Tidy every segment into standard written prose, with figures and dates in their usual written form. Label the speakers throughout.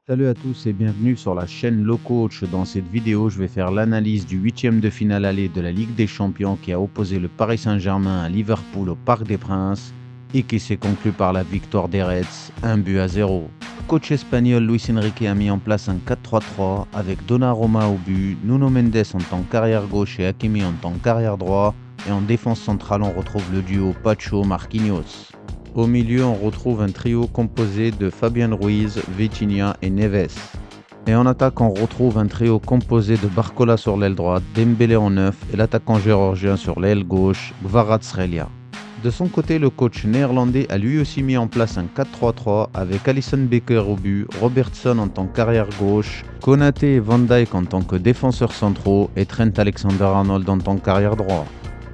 Speaker 1: Salut à tous et bienvenue sur la chaîne Le Coach. Dans cette vidéo, je vais faire l'analyse du 8e de finale aller de la Ligue des Champions qui a opposé le Paris Saint-Germain à Liverpool au Parc des Princes et qui s'est conclu par la victoire des Reds, 1-0. Le coach espagnol Luis Enrique a mis en place un 4-3-3 avec Donnarumma au but, Nuno Mendes en tant qu'arrière gauche et Hakimi en tant qu'arrière droit, et en défense centrale on retrouve le duo Pacho-Marquinhos. Au milieu, on retrouve un trio composé de Fabian Ruiz, Vitinha et Neves. Et en attaque, on retrouve un trio composé de Barcola sur l'aile droite, Dembélé en neuf et l'attaquant géorgien sur l'aile gauche, Kvaratskhelia. De son côté, le coach néerlandais a lui aussi mis en place un 4-3-3 avec Alisson Becker au but, Robertson en tant qu'arrière gauche, Konaté et Van Dijk en tant que défenseurs centraux et Trent Alexander-Arnold en tant qu'arrière droit.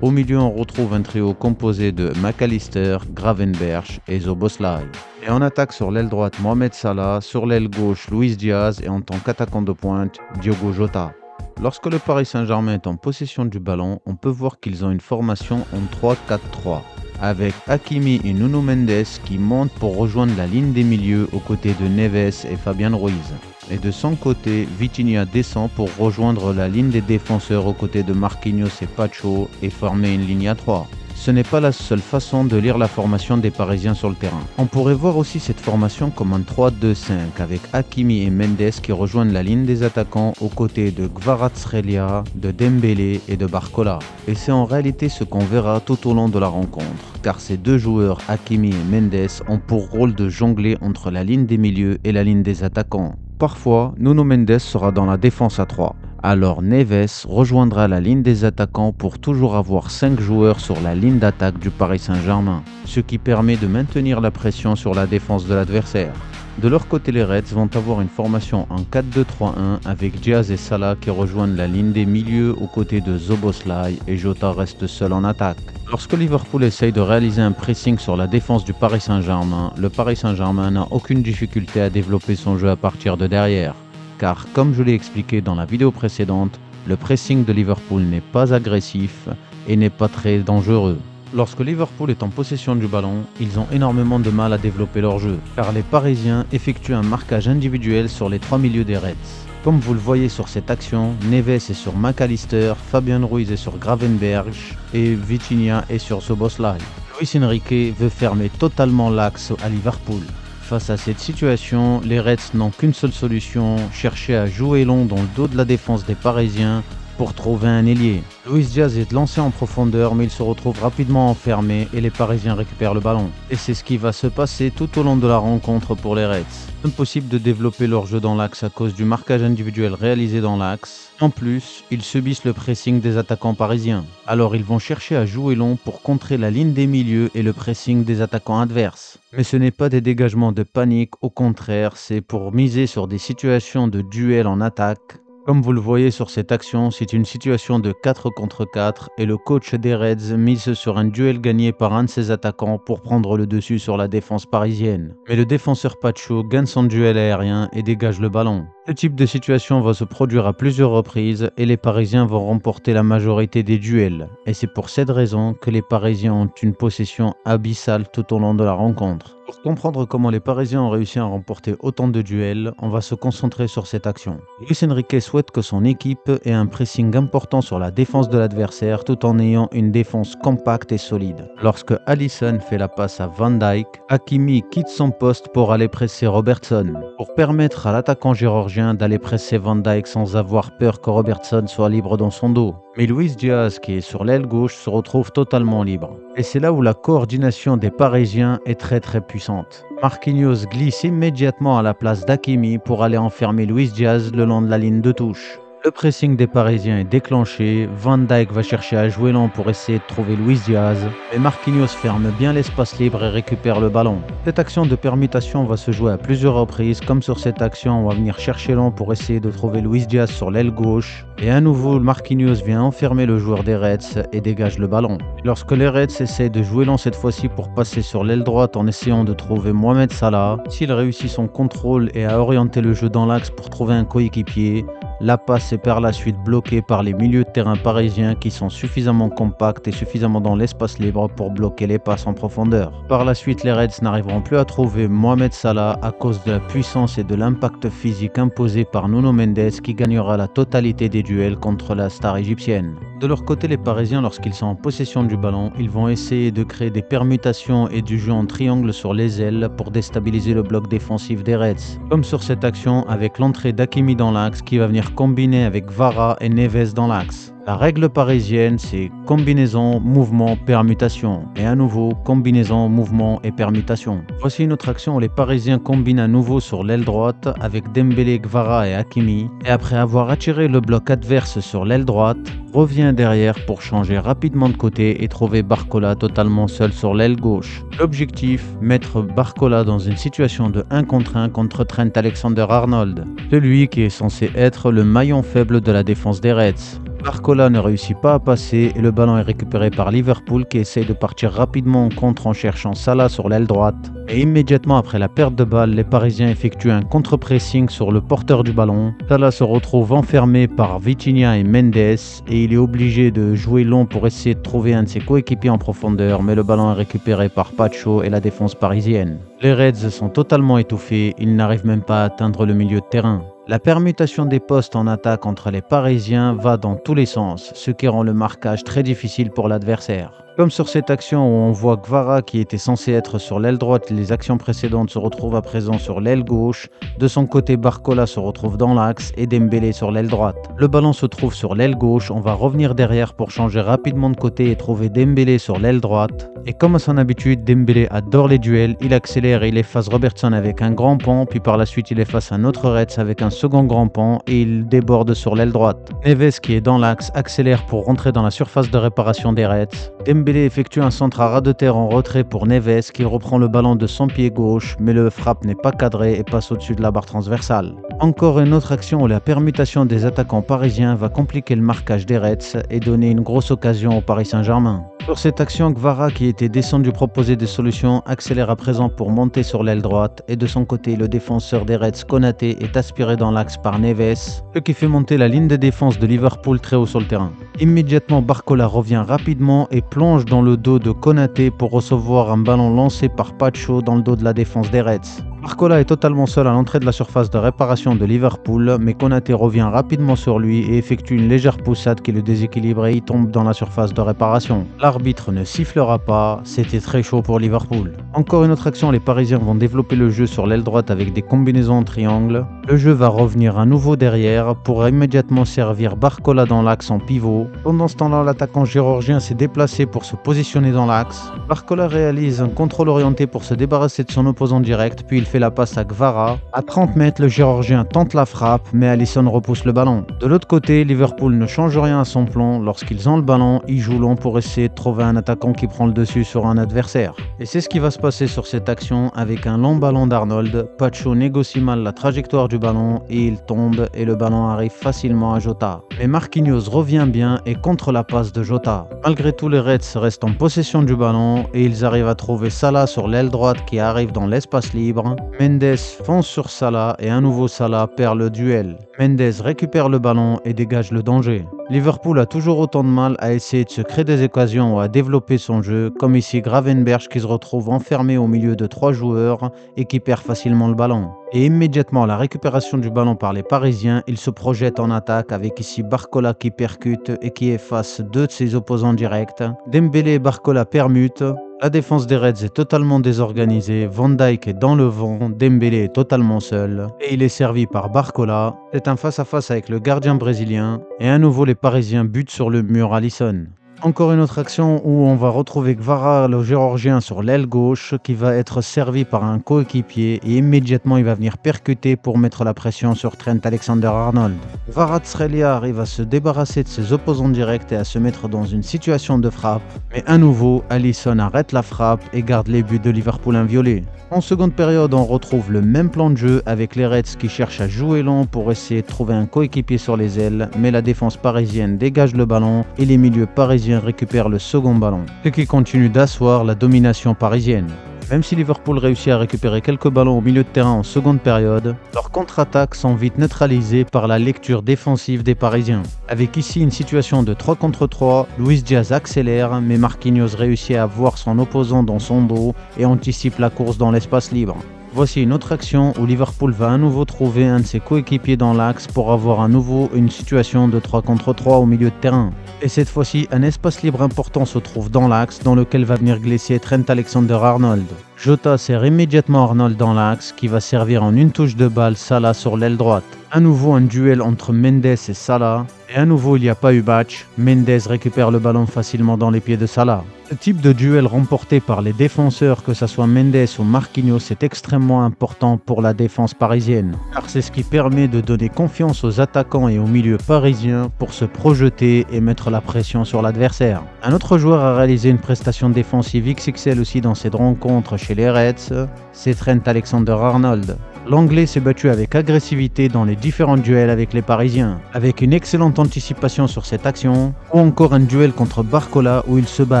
Speaker 1: Au milieu, on retrouve un trio composé de McAllister, Gravenberch et Szoboszlai. Et en attaque sur l'aile droite, Mohamed Salah, sur l'aile gauche, Luis Diaz et en tant qu'attaquant de pointe, Diogo Jota. Lorsque le Paris Saint-Germain est en possession du ballon, on peut voir qu'ils ont une formation en 3-4-3, avec Hakimi et Nuno Mendes qui montent pour rejoindre la ligne des milieux aux côtés de Neves et Fabian Ruiz. Et de son côté, Vitinha descend pour rejoindre la ligne des défenseurs aux côtés de Marquinhos et Pacho et former une ligne à 3. Ce n'est pas la seule façon de lire la formation des Parisiens sur le terrain. On pourrait voir aussi cette formation comme un 3-2-5 avec Hakimi et Mendes qui rejoignent la ligne des attaquants aux côtés de Kvaratskhelia, de Dembélé et de Barcola. Et c'est en réalité ce qu'on verra tout au long de la rencontre, car ces deux joueurs, Hakimi et Mendes, ont pour rôle de jongler entre la ligne des milieux et la ligne des attaquants. Parfois, Nuno Mendes sera dans la défense à 3. Alors Neves rejoindra la ligne des attaquants pour toujours avoir 5 joueurs sur la ligne d'attaque du Paris Saint-Germain, ce qui permet de maintenir la pression sur la défense de l'adversaire. De leur côté, les Reds vont avoir une formation en 4-2-3-1 avec Diaz et Salah qui rejoignent la ligne des milieux aux côtés de Szoboszlai et Jota reste seul en attaque. Lorsque Liverpool essaye de réaliser un pressing sur la défense du Paris Saint-Germain, le Paris Saint-Germain n'a aucune difficulté à développer son jeu à partir de derrière. Car comme je l'ai expliqué dans la vidéo précédente, le pressing de Liverpool n'est pas agressif et n'est pas très dangereux. Lorsque Liverpool est en possession du ballon, ils ont énormément de mal à développer leur jeu, car les Parisiens effectuent un marquage individuel sur les 3 milieux des Reds. Comme vous le voyez sur cette action, Neves est sur McAllister, Fabian Ruiz est sur Gravenberch et Vitinha est sur Szoboszlai. Luis Enrique veut fermer totalement l'axe à Liverpool. Face à cette situation, les Reds n'ont qu'une seule solution, chercher à jouer long dans le dos de la défense des Parisiens pour trouver un ailier. Luis Diaz est lancé en profondeur mais il se retrouve rapidement enfermé et les Parisiens récupèrent le ballon. Et c'est ce qui va se passer tout au long de la rencontre pour les Reds. Impossible de développer leur jeu dans l'axe à cause du marquage individuel réalisé dans l'axe. En plus, ils subissent le pressing des attaquants parisiens. Alors ils vont chercher à jouer long pour contrer la ligne des milieux et le pressing des attaquants adverses. Mais ce n'est pas des dégagements de panique, au contraire, c'est pour miser sur des situations de duel en attaque. Comme vous le voyez sur cette action, c'est une situation de 4 contre 4 et le coach des Reds mise sur un duel gagné par un de ses attaquants pour prendre le dessus sur la défense parisienne. Mais le défenseur Pacho gagne son duel aérien et dégage le ballon. Ce type de situation va se produire à plusieurs reprises et les Parisiens vont remporter la majorité des duels. Et c'est pour cette raison que les Parisiens ont une possession abyssale tout au long de la rencontre. Pour comprendre comment les Parisiens ont réussi à remporter autant de duels, on va se concentrer sur cette action. Luis Enrique souhaite que son équipe ait un pressing important sur la défense de l'adversaire tout en ayant une défense compacte et solide. Lorsque Alisson fait la passe à Van Dijk, Hakimi quitte son poste pour aller presser Robertson, pour permettre à l'attaquant géorgien d'aller presser Van Dijk sans avoir peur que Robertson soit libre dans son dos. Mais Luis Diaz, qui est sur l'aile gauche, se retrouve totalement libre. Et c'est là où la coordination des Parisiens est très puissante. Marquinhos glisse immédiatement à la place d'Hakimi pour aller enfermer Luis Diaz le long de la ligne de touche. Le pressing des Parisiens est déclenché, Van Dijk va chercher à jouer lent pour essayer de trouver Luis Diaz, mais Marquinhos ferme bien l'espace libre et récupère le ballon. Cette action de permutation va se jouer à plusieurs reprises, comme sur cette action on va venir chercher lent pour essayer de trouver Luis Diaz sur l'aile gauche, et à nouveau Marquinhos vient enfermer le joueur des Reds et dégage le ballon. Lorsque les Reds essayent de jouer lent cette fois-ci pour passer sur l'aile droite en essayant de trouver Mohamed Salah, s'il réussit son contrôle et à orienter le jeu dans l'axe pour trouver un coéquipier, la passe est par la suite bloquée par les milieux de terrain parisiens qui sont suffisamment compacts et suffisamment dans l'espace libre pour bloquer les passes en profondeur. Par la suite, les Reds n'arriveront plus à trouver Mohamed Salah à cause de la puissance et de l'impact physique imposé par Nuno Mendes qui gagnera la totalité des duels contre la star égyptienne. De leur côté, les Parisiens, lorsqu'ils sont en possession du ballon, ils vont essayer de créer des permutations et du jeu en triangle sur les ailes pour déstabiliser le bloc défensif des Reds. Comme sur cette action avec l'entrée d'Hakimi dans l'axe qui va venir combiner avec Vara et Neves dans l'axe. La règle parisienne, c'est combinaison, mouvement, permutation. Et à nouveau, combinaison, mouvement et permutation. Voici une autre action où les Parisiens combinent à nouveau sur l'aile droite avec Dembélé, Gvara et Hakimi. Et après avoir attiré le bloc adverse sur l'aile droite, revient derrière pour changer rapidement de côté et trouver Barcola totalement seul sur l'aile gauche. L'objectif, mettre Barcola dans une situation de 1 contre 1 contre Trent Alexander-Arnold, celui qui est censé être le maillon faible de la défense des Reds. Barcola ne réussit pas à passer et le ballon est récupéré par Liverpool qui essaie de partir rapidement en contre en cherchant Salah sur l'aile droite. Et immédiatement après la perte de balle, les Parisiens effectuent un contre-pressing sur le porteur du ballon. Salah se retrouve enfermé par Vitinha et Mendes et il est obligé de jouer long pour essayer de trouver un de ses coéquipiers en profondeur, mais le ballon est récupéré par Pacho et la défense parisienne. Les Reds sont totalement étouffés, ils n'arrivent même pas à atteindre le milieu de terrain. La permutation des postes en attaque entre les Parisiens va dans tous les sens, ce qui rend le marquage très difficile pour l'adversaire. Comme sur cette action où on voit Gvara qui était censé être sur l'aile droite, les actions précédentes se retrouvent à présent sur l'aile gauche. De son côté, Barcola se retrouve dans l'axe et Dembélé sur l'aile droite. Le ballon se trouve sur l'aile gauche, on va revenir derrière pour changer rapidement de côté et trouver Dembélé sur l'aile droite. Et comme à son habitude, Dembélé adore les duels, il accélère et il efface Robertson avec un grand pont, puis par la suite il efface un autre Reds avec un second grand pont et il déborde sur l'aile droite. Neves qui est dans l'axe accélère pour rentrer dans la surface de réparation des Reds. Dembélé effectue un centre à ras de terre en retrait pour Neves qui reprend le ballon de son pied gauche, mais le frappe n'est pas cadré et passe au-dessus de la barre transversale. Encore une autre action où la permutation des attaquants parisiens va compliquer le marquage des Reds et donner une grosse occasion au Paris Saint-Germain. Sur cette action, Gvara qui était descendu proposer des solutions accélère à présent pour monter sur l'aile droite et de son côté le défenseur des Reds Konaté est aspiré dans l'axe par Neves, ce qui fait monter la ligne de défense de Liverpool très haut sur le terrain. Immédiatement Barcola revient rapidement et plonge dans le dos de Konaté pour recevoir un ballon lancé par Pacho dans le dos de la défense des Reds. Barcola est totalement seul à l'entrée de la surface de réparation de Liverpool, mais Konaté revient rapidement sur lui et effectue une légère poussade qui le déséquilibre et il tombe dans la surface de réparation. L'arbitre ne sifflera pas, c'était très chaud pour Liverpool. Encore une autre action, les Parisiens vont développer le jeu sur l'aile droite avec des combinaisons en triangle. Le jeu va revenir à nouveau derrière pour immédiatement servir Barcola dans l'axe en pivot. Pendant ce temps-là, l'attaquant géorgien s'est déplacé pour se positionner dans l'axe. Barcola réalise un contrôle orienté pour se débarrasser de son opposant direct, puis il fait la passe à Gvara. À 30 mètres, le géorgien tente la frappe, mais Alisson repousse le ballon. De l'autre côté, Liverpool ne change rien à son plan. Lorsqu'ils ont le ballon, ils jouent long pour essayer de trouver un attaquant qui prend le dessus sur un adversaire. Et c'est ce qui va se passer sur cette action avec un long ballon d'Arnold. Pacho négocie mal la trajectoire du ballon et il tombe et le ballon arrive facilement à Jota. Mais Marquinhos revient bien et contre la passe de Jota. Malgré tout, les Reds restent en possession du ballon et ils arrivent à trouver Salah sur l'aile droite qui arrive dans l'espace libre. Mendes fonce sur Salah et un nouveau Salah perd le duel. Mendes récupère le ballon et dégage le danger. Liverpool a toujours autant de mal à essayer de se créer des occasions ou à développer son jeu, comme ici Gravenberch qui se retrouve enfermé au milieu de 3 joueurs et qui perd facilement le ballon. Et immédiatement à la récupération du ballon par les Parisiens, il se projette en attaque avec ici Barcola qui percute et qui efface 2 de ses opposants directs. Dembélé et Barcola permutent. La défense des Reds est totalement désorganisée, Van Dijk est dans le vent, Dembélé est totalement seul et il est servi par Barcola. C'est un face-à-face avec le gardien brésilien et à nouveau les Parisiens butent sur le mur Alisson. Encore une autre action où on va retrouver Gvara, le géorgien, sur l'aile gauche qui va être servi par un coéquipier et immédiatement il va venir percuter pour mettre la pression sur Trent Alexander-Arnold. Kvaratskhelia arrive à se débarrasser de ses opposants directs et à se mettre dans une situation de frappe, mais à nouveau Alisson arrête la frappe et garde les buts de Liverpool inviolés. En seconde période, on retrouve le même plan de jeu avec les Reds qui cherchent à jouer long pour essayer de trouver un coéquipier sur les ailes, mais la défense parisienne dégage le ballon et les milieux parisiens récupèrent le second ballon, ce qui continue d'asseoir la domination parisienne. Même si Liverpool réussit à récupérer quelques ballons au milieu de terrain en seconde période, leurs contre-attaques sont vite neutralisées par la lecture défensive des Parisiens. Avec ici une situation de 3 contre 3, Luis Diaz accélère, mais Marquinhos réussit à voir son opposant dans son dos et anticipe la course dans l'espace libre. Voici une autre action où Liverpool va à nouveau trouver un de ses coéquipiers dans l'axe pour avoir à nouveau une situation de 3 contre 3 au milieu de terrain. Et cette fois-ci, un espace libre important se trouve dans l'axe dans lequel va venir glisser Trent Alexander-Arnold. Jota sert immédiatement Arnold dans l'axe qui va servir en une touche de balle Salah sur l'aile droite. À nouveau un duel entre Mendes et Salah. Et à nouveau il n'y a pas eu match. Mendes récupère le ballon facilement dans les pieds de Salah. Ce type de duel remporté par les défenseurs, que ce soit Mendes ou Marquinhos, est extrêmement important pour la défense parisienne. Car c'est ce qui permet de donner confiance aux attaquants et au milieu parisien pour se projeter et mettre la pression sur l'adversaire. Un autre joueur a réalisé une prestation défensive XXL aussi dans cette rencontre chez les Reds, c'est Trent Alexander-Arnold. L'Anglais s'est battu avec agressivité dans les différents duels avec les Parisiens, avec une excellente anticipation sur cette action, ou encore un duel contre Barcola où il se bat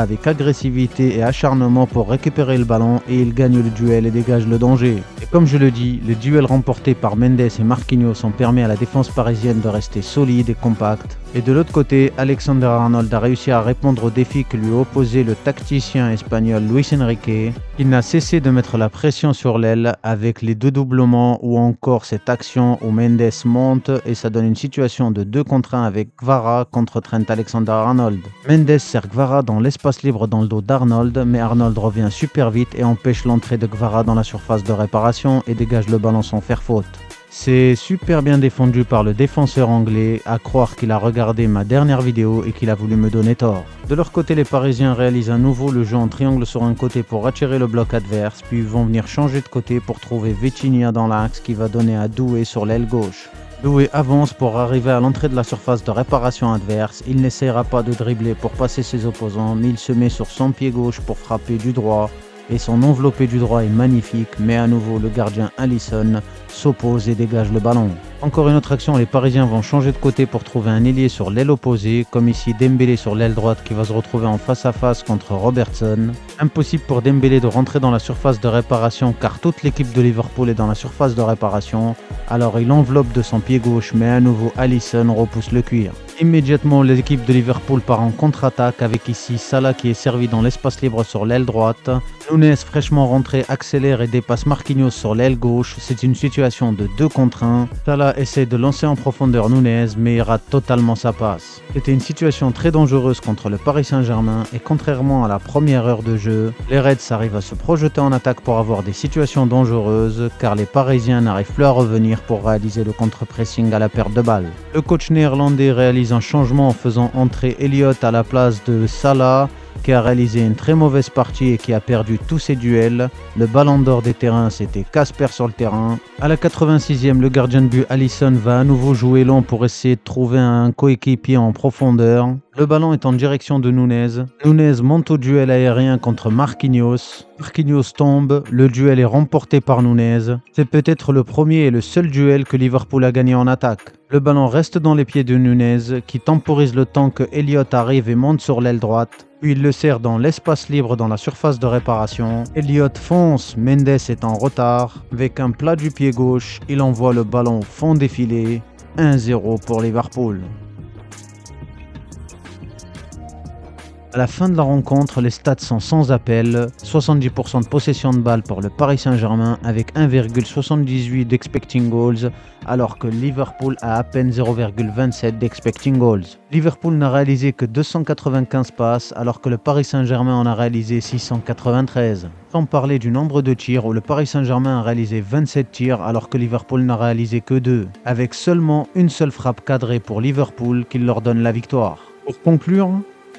Speaker 1: avec agressivité et acharnement pour récupérer le ballon et il gagne le duel et dégage le danger. Et comme je le dis, les duels remportés par Mendes et Marquinhos ont permis à la défense parisienne de rester solide et compacte. Et de l'autre côté, Alexander-Arnold a réussi à répondre au défi que lui opposait le tacticien espagnol Luis Enrique. Il n'a cessé de mettre la pression sur l'aile avec les deux doublements ou encore cette action où Mendes monte et ça donne une situation de 2 contre 1 avec Kvara contre Trent Alexander-Arnold. Mendes sert Kvara dans l'espace libre dans le dos d'Arnold, mais Arnold revient super vite et empêche l'entrée de Kvara dans la surface de réparation et dégage le ballon sans faire faute. C'est super bien défendu par le défenseur anglais, à croire qu'il a regardé ma dernière vidéo et qu'il a voulu me donner tort. De leur côté, les Parisiens réalisent à nouveau le jeu en triangle sur un côté pour attirer le bloc adverse, puis vont venir changer de côté pour trouver Vitinha dans l'axe qui va donner à Doué sur l'aile gauche. Doué avance pour arriver à l'entrée de la surface de réparation adverse. Il n'essaiera pas de dribbler pour passer ses opposants, mais il se met sur son pied gauche pour frapper du droit. Et son enveloppé du droit est magnifique, mais à nouveau le gardien Alisson s'oppose et dégage le ballon. Encore une autre action, les Parisiens vont changer de côté pour trouver un ailier sur l'aile opposée, comme ici Dembélé sur l'aile droite qui va se retrouver en face à face contre Robertson. Impossible pour Dembélé de rentrer dans la surface de réparation car toute l'équipe de Liverpool est dans la surface de réparation, alors il enveloppe de son pied gauche, mais à nouveau Alisson repousse le cuir. Immédiatement, l'équipe de Liverpool part en contre-attaque avec ici Salah qui est servi dans l'espace libre sur l'aile droite. Nunez, fraîchement rentré, accélère et dépasse Marquinhos sur l'aile gauche. C'est une situation de 2 contre 1. Salah essaie de lancer en profondeur Nunez, mais il rate totalement sa passe. C'était une situation très dangereuse contre le Paris Saint-Germain et contrairement à la première heure de jeu, les Reds arrivent à se projeter en attaque pour avoir des situations dangereuses car les Parisiens n'arrivent plus à revenir pour réaliser le contre-pressing à la perte de balle. Le coach néerlandais réalise un changement en faisant entrer Elliott à la place de Salah qui a réalisé une très mauvaise partie et qui a perdu tous ses duels. Le ballon d'or des terrains, c'était Casper sur le terrain. À la 86e, le gardien de but Alisson va à nouveau jouer long pour essayer de trouver un coéquipier en profondeur. Le ballon est en direction de Nunez. Nunez monte au duel aérien contre Marquinhos. Marquinhos tombe, le duel est remporté par Nunez. C'est peut-être le premier et le seul duel que Liverpool a gagné en attaque. Le ballon reste dans les pieds de Nunez, qui temporise le temps que Elliott arrive et monte sur l'aile droite. Puis il le sert dans l'espace libre dans la surface de réparation. Elliott fonce, Mendes est en retard. Avec un plat du pied gauche, il envoie le ballon au fond des filets. 1-0 pour Liverpool. À la fin de la rencontre, les stats sont sans appel. 70% de possession de balle pour le Paris Saint-Germain avec 1,78 d'expecting goals alors que Liverpool a à peine 0,27 d'expecting goals. Liverpool n'a réalisé que 295 passes alors que le Paris Saint-Germain en a réalisé 693. Sans parler du nombre de tirs où le Paris Saint-Germain a réalisé 27 tirs alors que Liverpool n'a réalisé que 2, avec seulement une seule frappe cadrée pour Liverpool qui leur donne la victoire. Pour conclure,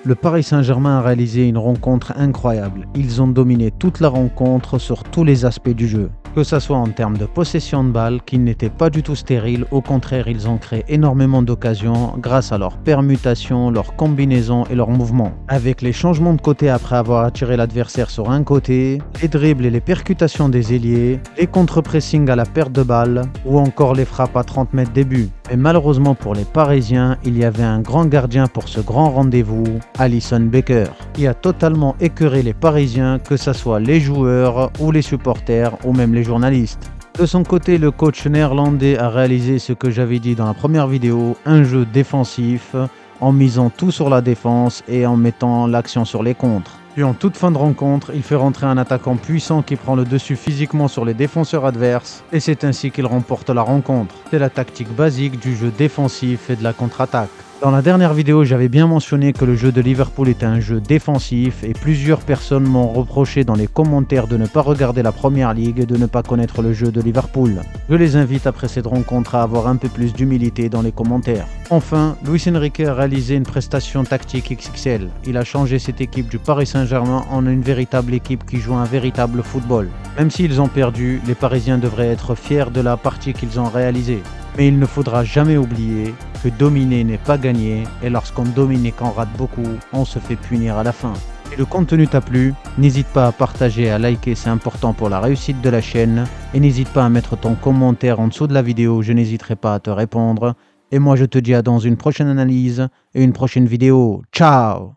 Speaker 1: le Paris Saint-Germain a réalisé une rencontre incroyable. Ils ont dominé toute la rencontre sur tous les aspects du jeu. Que ça soit en termes de possession de balle, qui n'était pas du tout stérile, au contraire ils ont créé énormément d'occasions grâce à leurs permutations, leurs combinaisons et leurs mouvements. Avec les changements de côté après avoir attiré l'adversaire sur un côté, les dribbles et les percutations des ailiers, les contre-pressings à la perte de balle ou encore les frappes à 30 mètres des buts. Mais malheureusement pour les Parisiens, il y avait un grand gardien pour ce grand rendez-vous, Alisson Becker, qui a totalement écœuré les Parisiens, que ce soit les joueurs ou les supporters ou même les journalistes. De son côté, le coach néerlandais a réalisé ce que j'avais dit dans la première vidéo, un jeu défensif en misant tout sur la défense et en mettant l'action sur les contres. Puis en toute fin de rencontre, il fait rentrer un attaquant puissant qui prend le dessus physiquement sur les défenseurs adverses et c'est ainsi qu'il remporte la rencontre. C'est la tactique basique du jeu défensif et de la contre-attaque. Dans la dernière vidéo, j'avais bien mentionné que le jeu de Liverpool était un jeu défensif et plusieurs personnes m'ont reproché dans les commentaires de ne pas regarder la Première Ligue et de ne pas connaître le jeu de Liverpool. Je les invite après cette rencontre à avoir un peu plus d'humilité dans les commentaires. Enfin, Luis Enrique a réalisé une prestation tactique XXL. Il a changé cette équipe du Paris Saint-Germain en une véritable équipe qui joue un véritable football. Même s'ils ont perdu, les Parisiens devraient être fiers de la partie qu'ils ont réalisée. Mais il ne faudra jamais oublier que dominer n'est pas gagner et lorsqu'on domine et qu'on rate beaucoup, on se fait punir à la fin. Si le contenu t'a plu, n'hésite pas à partager et à liker, c'est important pour la réussite de la chaîne. Et n'hésite pas à mettre ton commentaire en dessous de la vidéo, je n'hésiterai pas à te répondre. Et moi je te dis à dans une prochaine analyse et une prochaine vidéo. Ciao!